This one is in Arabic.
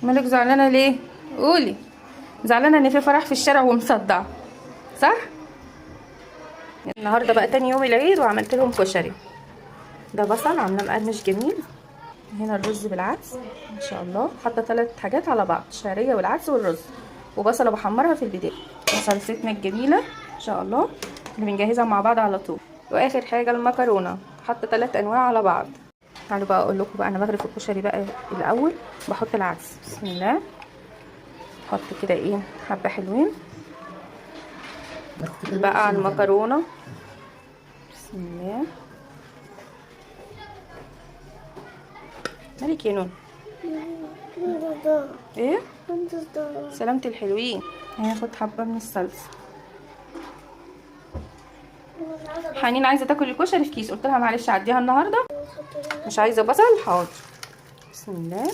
مالك زعلانه ليه؟ قولي. زعلانه ان في فرح في الشارع ومصدع، صح؟ النهارده بقى تاني يوم العيد وعملت لهم كشري. ده بصل عاملاه مقرمش جميل. هنا الرز بالعدس ما شاء الله، حاطه 3 حاجات على بعض، الشعريه والعدس والرز، وبصله بحمرها في البدايه، وصلصتنا الجميله ما شاء الله اللي بنجهزها مع بعض على طول. واخر حاجه المكرونه، حاطه 3 انواع على بعض. تعالوا بقى اقول لكم بقى انا بغرف الكشري بقى. الاول بحط العدس، بسم الله. احط كده ايه حبه حلوين بقى على المكرونه، بسم الله. مالك يا نون؟ ايه سلامة الحلوين. هاخد حبه من الصلصه. حنين عايزه تاكل الكشري في كيس، قلت لها معلش عديها النهارده، مش عايزه بصل. حاضر، بسم الله.